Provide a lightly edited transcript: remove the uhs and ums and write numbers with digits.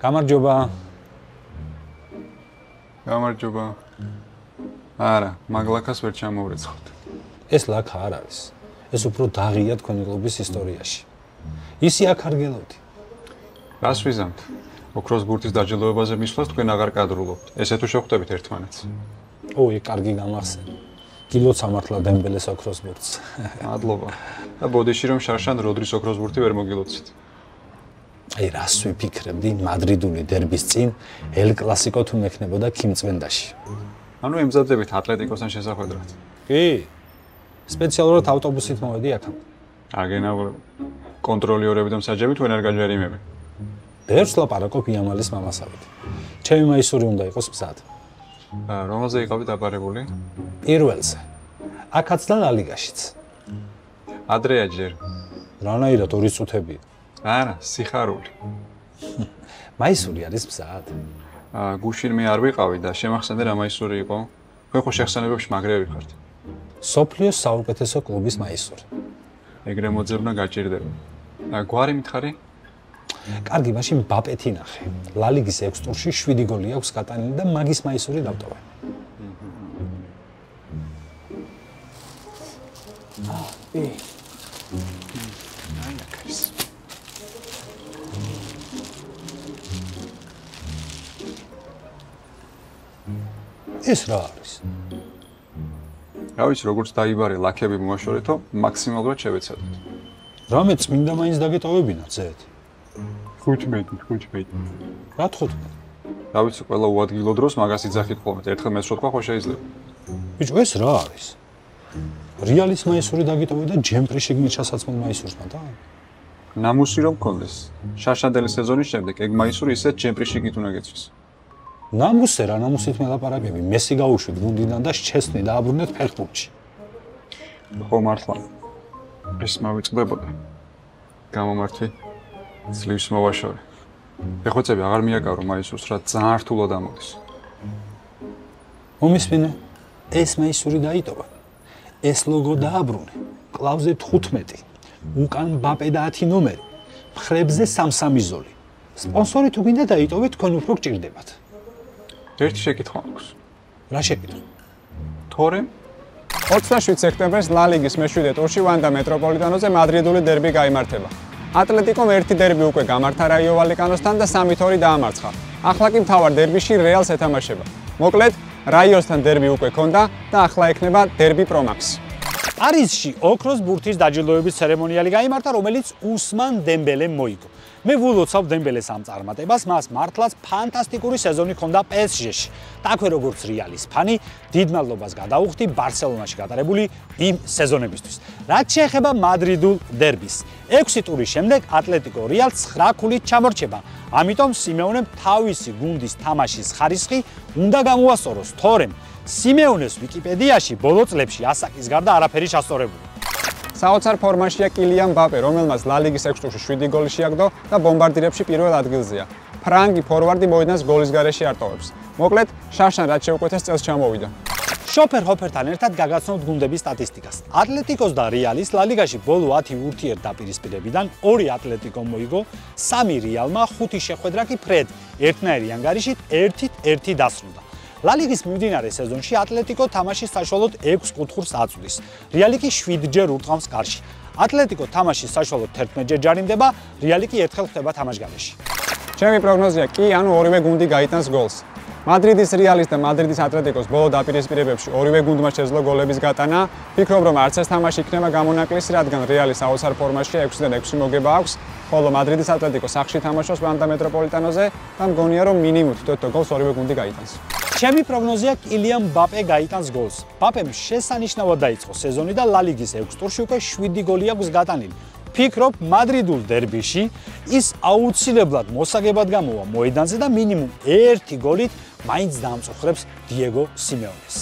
გამარჯობა. გამარჯობა. არა, მაგლაკას ვერ ჩამოვრეცხოთ. ეს ლაკა არ არის. ეს უფრო დაღია თქვენი კლუბის ისტორიაში. ისი აქ არ გელოდი. რას ვიზამთ? ოქროს ბურთის დაჯილდოებაზე მისვლას თქვენ აღარ კადრულობთ. ესე თუ შეხვდებით ერთმანეთს. ოი, კარგი გამახსენე. გილოც ამართლა დემბელეს ოქროს ბურთს. მადლობა. და ბოდიში რომ შარშან როდრის ოქროს ბურთი ვერ მოგილოცით. აი, რას ვიფიქრებდი მადრიდული დერბის წინ ელ კლასიკო თუ მექნებოდა ქიმწვენდაში. ანუ ემზადებით ატლეტიკოსთან შესახვედრად. კი. სპეციალურად ავტობუსით მოვედი აქამდე. აგენავრებ. კონტროლიორები და მსაჯები თქვენ არ გაჯერიმები. დერს ლაპარაკობ იამალის მამასავით. ჩემი მაისური უნდა იყოს მზად. რომელზე იყავი დაბარებული? პირველზე. აქაც და ლალიგაშიც. ადრეა ჯერ. რანაირად 2 წუთებია. არა, სიხარული. მაისური არის მზად. გუშინ მე არ ვიყავი და შემახსენე რა მაისური იყო. თქვენ ხო შეხსენებებში მაგრები ხართ. სოფლიოს საუკეთესო კლუბის მაისური. ეგრე მოძებნა გაჭირდება. გვარი მითხარი? კარგი, მაშინ ბაპეთი ნახე. ლალიგის 6 ტურში 7 გოლი აქვს გატანილი და მაგის მაისური დავტოვე. ეს რა არის? რა ვიცი, როგორც დაიბარე ლაქები მოაშორეთო, მაქსიმალურად შევეცადოთ. რამე წმინდა მაინც დაგეტოვებინა ძეთ. 15. რა 15? რა ვიცი, ყველა უადგილო დროს მაგას იძახით ხოლმე. ერთხელ მე შევთქვა ხო შეიძლება. ბიჭო, ეს რა არის? რეალის მაისური დაგეტოვე და ჯემპრი შიგნით ჩასაცმულ მაისურს მოდა? ნამუსი რომ გქონდეს. შარშანდელი სეზონის შემდეგ ეგ მაისური ისეთ ჯემპრი შიგნით უნდა გეცვის. ნამუსე რა, ნამუსით მელაპარაკები, მესი გაუშვით გუნდიდან და შეცნი დააბრუნეთ ფეხბურთში. ხო მართლა. ეს მოვიწყდებოდა. გამომართვი ძლივს მოვაშორე. ეხოცები აღარ მიაკავრო მაისურს, რა ძალიან რთულად ამოდის. მომისმინე, ეს მაისური დაიტოვა. ეს ლოგო დააბრუნე. კლავზე 15. უკან ბაპე და 10 ნომერი. მხრებზე 3-3 ზოლი. სპონსორი თუ გინდა დაიტოვეთ, თქვენ უფრო გჭირდებათ. ერთი შეკითხვა მაქვს. რა შეკითხვა? თორემ 27 სექტემბერს ლალიგის მე-7 ტურში ვანდა მეტროპოლიტანოზე მადრიდული დერბი გაიმართება. ატლეტიკომ ერთი დერბი უკვე გამართა რაიო ვალეკანოსთან და 3-2 დაამარცხა. ახლა კი მთავარ დერბიში რეალს ეთამაშება. მოკლედ, რაიოსთან დერბი უკვე ქონდა და ახლა ექნება დერბი პრომაქსი. პარიზში ოქროს ბურთის დაჯილდოების ცერემონიალი გაიმართა, რომელიც უსმან დემბელემ მოიგო. მე ვულოცავ დემბელეს ამ წარმატებას, მას მართლაც ფანტასტიკური სეზონი ჰქონდა PSG-ში. დაქვე როგორც რეალის ფანი, დიდ მადლობას გადაუხდი ბარსელონაში გატარებული იმ სეზონებისთვის. რაც შეეხება მადრიდულ დერბის, 6 ტურის შემდეგ ატლეტიკო რეალს 9 ქულით ჩამორჩება. ამიტომ სიმეონემ თავისი გუნდის თამაშის ხარისხი უნდა გამოასწოროს, თორემ სიმეონეს ვიკიპედიაში ბოლო წლებში ასაკის გარდა არაფერი ჩასწორებული. საოცარ ფორმაშია კილიან მბაპე, რომელმაც ლალიგის 6 ტურში 7 გოლი შეაგდო და ბომბარდირებში პირველ ადგილზეა. ფრანგი ფორვარდი მოედანს გოლის გარეშე არტოვებს. მოკლედ, შარშან რაც შეუკვეთეს წელს ჩამოვიდა. შოფერ ჰოფერთან ერთად გაგაცნობთ გუნდების სტატისტიკას. ატლეტიკოს და რეალის ლალიგაში ბოლო 10 ურთიერთდაპირისპირებიდან 2 ატლეტიკომ მოიგო, 3 რეალმა, 5 შეხვედრა კი ფრედ, ერთნაირი ანგარიშით 1-1 დასრულდა. ლალიგის მიმდინარე სეზონში ატლეტიკო თამაშის საშუალოდ 6 კუთხურს აწვდის. რეალი კი 7-ჯერ ურტყამს კარში. ატლეტიკო თამაშის საშუალოდ 11-ჯერ ჯარიმდება, რეალი კი ერთხელ ხდება თამაშგარეში. ჩემი პროგნოზია კი, ანუ ორივე გუნდი გაიტანს გოლს. მადრიდის რეალის და მადრიდის ატლეტიკოს ბოლო დაპირისპირებებში ორივე გუნდმა შეძლო გოლების გატანა. ფიქრობ, რომ არც ეს თამაში იქნება გამონაკლისი, რადგან რეალი საოცარ ფორმაშია, 6-დან 6 მოგება აქვს, ხოლო მადრიდის ატლეტიკო სახში თამაშობს ვანდა მეტროპოლიტანოზე და მგონია, რომ მინიმუმ თითო გოლს ორივე გუნდი გაიტანს. ჩემი პროგნოზია კილიან მბაპე გაიტანს გოლს. მბაპემ შესანიშნავად დაიწყო სეზონი და ლალიგის 6 ტურში უკვე 7 გოლი აქვს გატანილი. ფიქრობ, მადრიდულ დერბიში ის აუცილებლად მოსაგებად გამოვა მოედანზე და მინიმუმ 1 გოლით მაინც დაამწუხრებს დიეგო სიმეონეს.